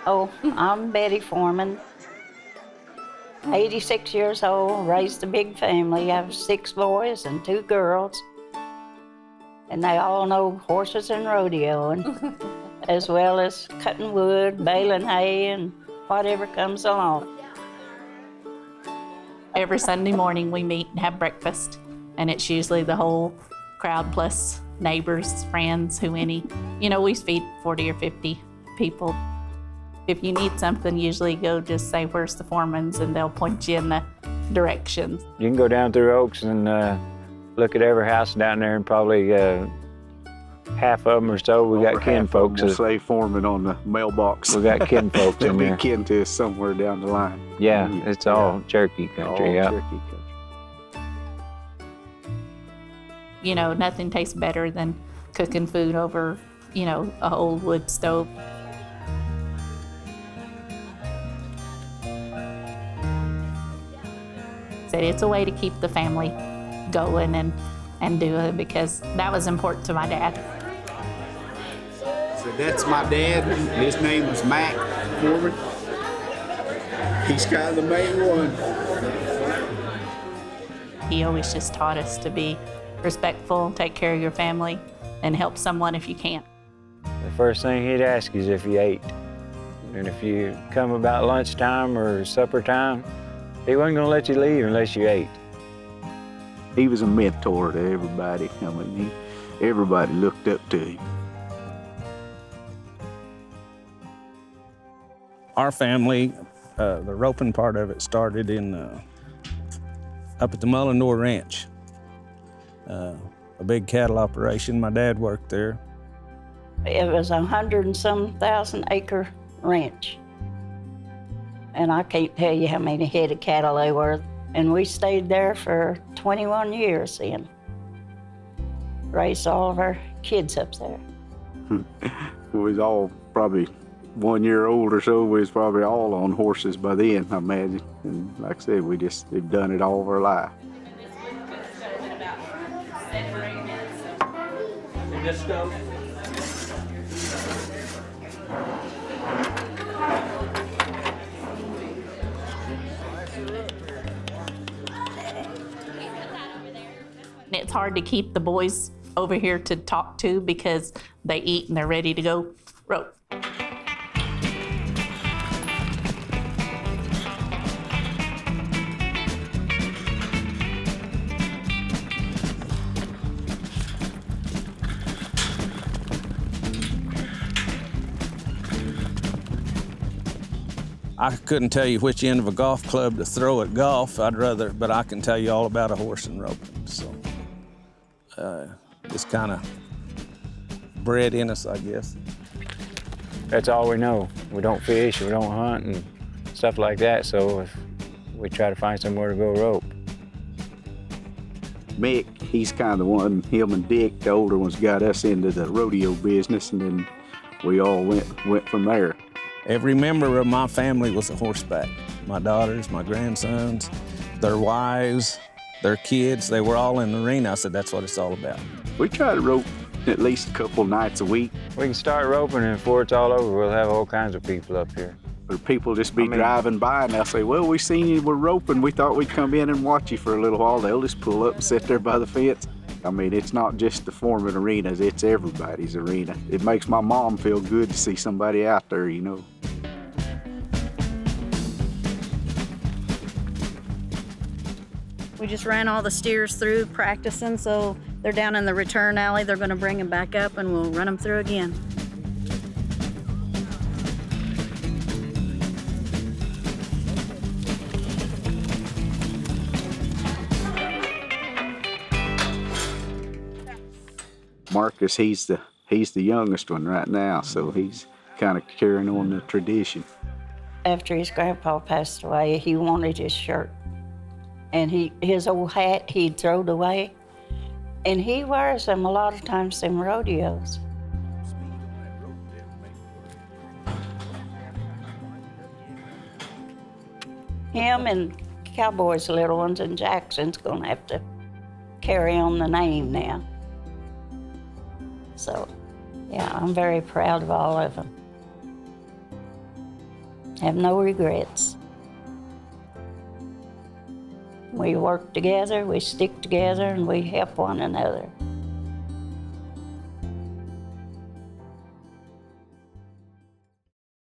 Oh, I'm Betty Foreman, 86 years old, raised a big family. I have 6 boys and 2 girls. And they all know horses and rodeoing, as well as cutting wood, baling hay, and whatever comes along. Every Sunday morning we meet and have breakfast, and it's usually the whole crowd plus neighbors, friends, who any. You know, we feed 40 or 50 people. If you need something, usually go just say, where's the Foreman's, and they'll point you in the directions. You can go down through Oaks and look at every house down there, and probably half of them or so, we got kin folks. We'll say Foreman on the mailbox. We got kin folks in there. They'll be kin to us somewhere down the line. Yeah, it's all Cherokee country, all yeah. Cherokee country. You know, nothing tastes better than cooking food over, you know, a old wood stove. Said it's a way to keep the family going and do it, because that was important to my dad. So that's my dad. His name was Mac Foreman. He's kind of the main one. He always just taught us to be respectful, take care of your family, and help someone if you can. The first thing he'd ask is if you ate. And if you come about lunchtime or supper time, he wasn't gonna let you leave unless you ate. He was a mentor to everybody. I mean, everybody looked up to him. Our family, the roping part of it started in up at the Mullendore Ranch. A big cattle operation. My dad worked there. It was 100 and some thousand acre ranch. And I can't tell you how many head of cattle they were. And we stayed there for 21 years then. Raised all of our kids up there. We was all probably 1 year old or so. We was probably all on horses by then, I imagine. And like I said, we've done it all of our life. It's hard to keep the boys over here to talk to because they eat and they're ready to go rope. I couldn't tell you which end of a golf club to throw at golf. But I can tell you all about a horse and roping. So it's kind of bred in us, I guess. That's all we know. We don't fish, we don't hunt, and stuff like that, so if we try to find somewhere to go rope. Mick, he's kind of the one, him and Dick, the older ones, got us into the rodeo business, and then we all went from there. Every member of my family was a horseback. My daughters, my grandsons, their wives, their kids, they were all in the arena. I said, that's what it's all about. We try to rope at least a couple nights a week. We can start roping, and before it's all over, we'll have all kinds of people up here. Or people just be driving by and they'll say, well, we seen you were roping. We thought we'd come in and watch you for a little while. They'll just pull up and sit there by the fence. I mean, it's not just the Foreman arenas, it's everybody's arena. It makes my mom feel good to see somebody out there, you know. We just ran all the steers through practicing, so they're down in the return alley. They're gonna bring them back up and we'll run them through again. Marcus, he's the youngest one right now, so he's kind of carrying on the tradition. After his grandpa passed away, he wanted his shirt. And his old hat he'd thrown away. And he wears them a lot of times in rodeos. Him and Cowboy's little ones and Jackson's gonna have to carry on the name now. So, yeah, I'm very proud of all of them. Have no regrets. We work together, we stick together, and we help one another.